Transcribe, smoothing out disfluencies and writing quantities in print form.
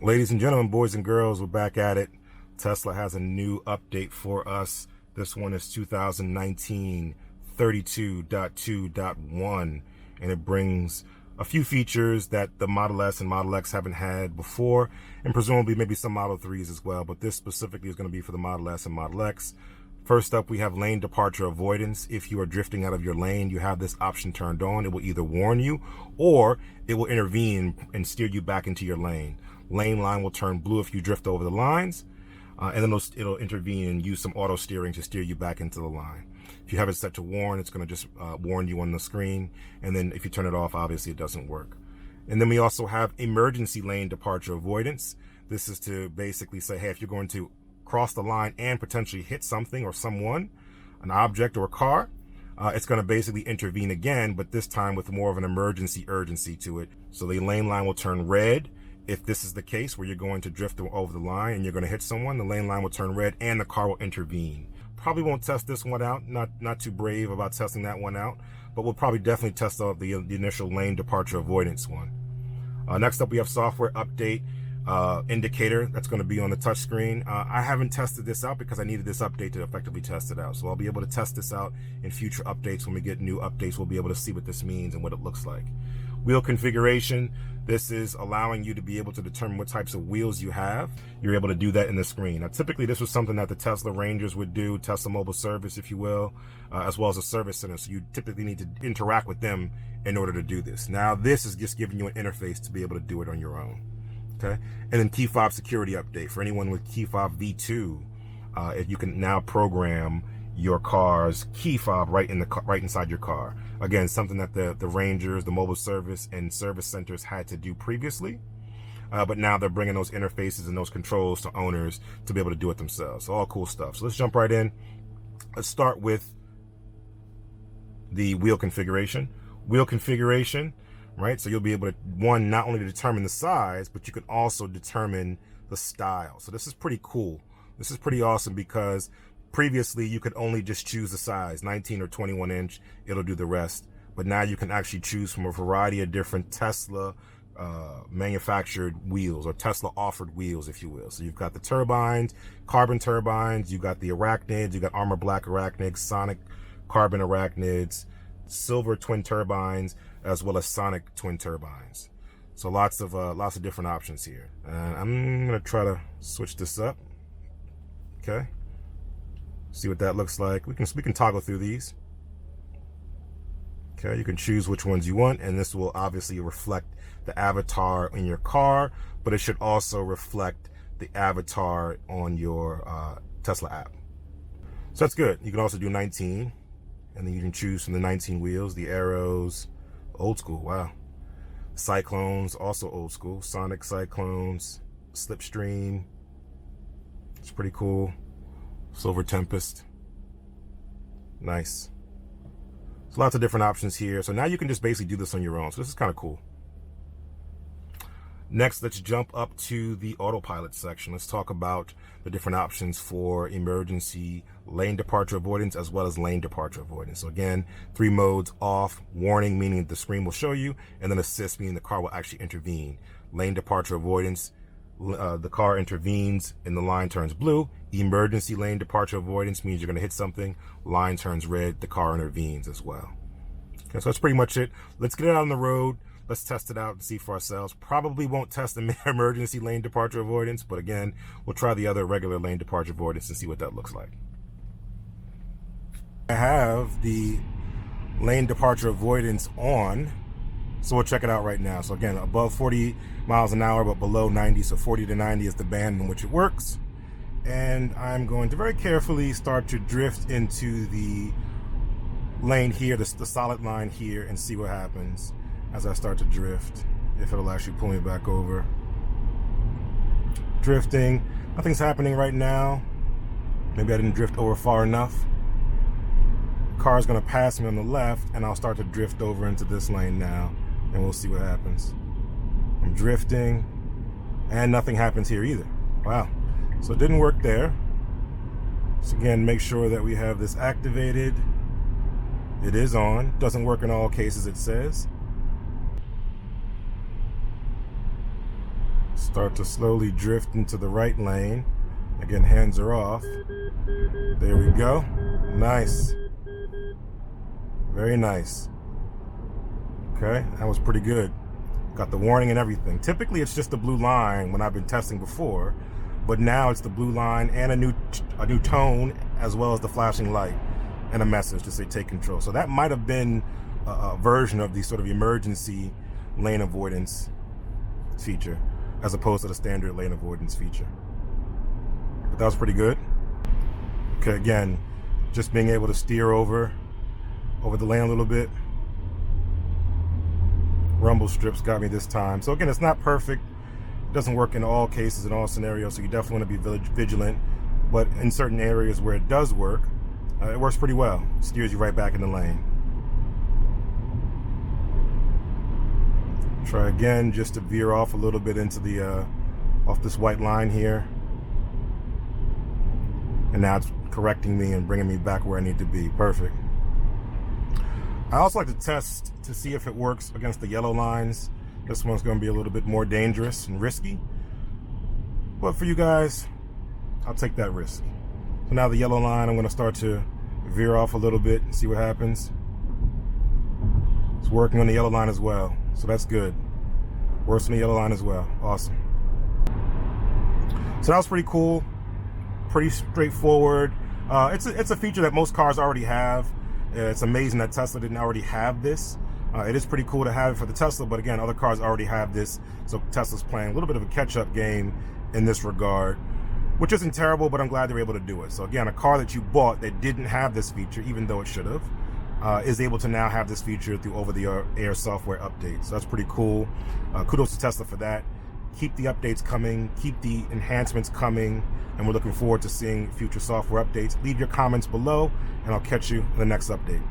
Ladies and gentlemen, boys and girls, we're back at it. Tesla has a new update for us. This one is 2019 32.2.1, and it brings a few features that the Model S and Model X haven't had before, and presumably maybe some Model 3s as well, but this specifically is going to be for the Model S and Model X. First up, we have lane departure avoidance. If you are drifting out of your lane, you have this option turned on. It will either warn you or it will intervene and steer you back into your lane. Lane line will turn blue if you drift over the lines, and then it'll intervene and use some auto steering to steer you back into the line. If you have it set to warn, it's going to just warn you on the screen, and then if you turn it off, obviously it doesn't work. And then we also have emergency lane departure avoidance. This is to basically say, hey, if you're going to cross the line and potentially hit something or someone, an object or a car, it's going to basically intervene again, but this time with more of an emergency urgency to it. So the lane line will turn red. If this is the case where you're going to drift over the line and you're going to hit someone, the lane line will turn red and the car will intervene. Probably won't test this one out. Not too brave about testing that one out, but we'll probably definitely test out the initial lane departure avoidance one. Next up, we have software update indicator that's going to be on the touch screen. I haven't tested this out because I needed this update to effectively test it out. So I'll be able to test this out in future updates. When we get new updates, we'll be able to see what this means and what it looks like. Wheel configuration. This is allowing you to be able to determine what types of wheels you have. You're able to do that in the screen. Now, typically, this was something that the Tesla Rangers would do, Tesla Mobile Service, if you will, as well as a service center. So you typically need to interact with them in order to do this. Now, this is just giving you an interface to be able to do it on your own. Okay, and then key fob security update for anyone with key fob v2. If you can now program your car's key fob right inside your car. Again, something that the Rangers, the mobile service, and service centers had to do previously, but now they're bringing those interfaces and those controls to owners to be able to do it themselves. So all cool stuff. So let's jump right in. Let's start with the wheel configuration. Wheel configuration. Right, so you'll be able to, one, not only to determine the size, but you can also determine the style. So this is pretty cool. This is pretty awesome because previously you could only just choose the size, 19 or 21 inch, it'll do the rest. But now you can actually choose from a variety of different Tesla manufactured wheels, or Tesla offered wheels, if you will. So you've got the turbines, carbon turbines, you've got the arachnids, you've got armor black arachnids, sonic carbon arachnids, silver twin turbines, as well as sonic twin turbines. So lots of different options here. And I'm gonna try to switch this up. Okay. See what that looks like. We can toggle through these. Okay, you can choose which ones you want, and this will obviously reflect the avatar in your car, but it should also reflect the avatar on your Tesla app. So that's good. You can also do 19, and then you can choose from the 19 wheels, the arrows. Old school, wow. Cyclones, also old school. Sonic Cyclones, Slipstream. It's pretty cool. Silver Tempest. Nice. So lots of different options here. So now you can just basically do this on your own. So this is kind of cool. Next, let's jump up to the Autopilot section. Let's talk about the different options for emergency lane departure avoidance as well as lane departure avoidance. So again, 3 modes: off, warning, meaning the screen will show you, and then assist, meaning the car will actually intervene. Lane departure avoidance, the car intervenes and the line turns blue. Emergency lane departure avoidance means you're going to hit something, line turns red, the car intervenes as well. Okay, so that's pretty much it. Let's get it out on the road. Let's test it out and see for ourselves. Probably won't test the emergency lane departure avoidance, but again, we'll try the other regular lane departure avoidance and see what that looks like. I have the lane departure avoidance on, so we'll check it out right now. So again, above 40 miles an hour, but below 90, so 40 to 90 is the band in which it works. And I'm going to very carefully start to drift into the lane here, the solid line here, and see what happens as I start to drift, if it'll actually pull me back over. Drifting, nothing's happening right now. Maybe I didn't drift over far enough. Car's gonna pass me on the left, and I'll start to drift over into this lane now, and we'll see what happens. I'm drifting, and nothing happens here either. Wow, so it didn't work there. So again, make sure that we have this activated. It is on, doesn't work in all cases, it says. Start to slowly drift into the right lane. Again, hands are off. There we go. Nice. Very nice. Okay, that was pretty good. Got the warning and everything. Typically, it's just the blue line when I've been testing before, but now it's the blue line and a new tone, as well as the flashing light and a message to say take control. So that might have been a version of the sort of emergency lane avoidance feature, as opposed to the standard lane avoidance feature. But that was pretty good. Okay, again, just being able to steer over the lane a little bit. Rumble strips got me this time. So again, it's not perfect. It doesn't work in all cases, in all scenarios, so you definitely want to be vigilant. But in certain areas where it does work, it works pretty well. It steers you right back in the lane. Try again just to veer off a little bit into the off this white line here. And now it's correcting me and bringing me back where I need to be. Perfect. I also like to test to see if it works against the yellow lines. This one's going to be a little bit more dangerous and risky. But for you guys, I'll take that risk. So now the yellow line, I'm going to start to veer off a little bit and see what happens. It's working on the yellow line as well. So that's good. Works on the yellow line as well. Awesome. So that was pretty cool. Pretty straightforward. It's a feature that most cars already have. It's amazing that Tesla didn't already have this. It is pretty cool to have it for the Tesla, but again, other cars already have this. So Tesla's playing a little bit of a catch-up game in this regard, which isn't terrible, but I'm glad they were able to do it. So again, a car that you bought that didn't have this feature, even though it should have, is able to now have this feature through over-the-air software updates. So that's pretty cool. Kudos to Tesla for that. Keep the updates coming, keep the enhancements coming, and we're looking forward to seeing future software updates. Leave your comments below, and I'll catch you in the next update.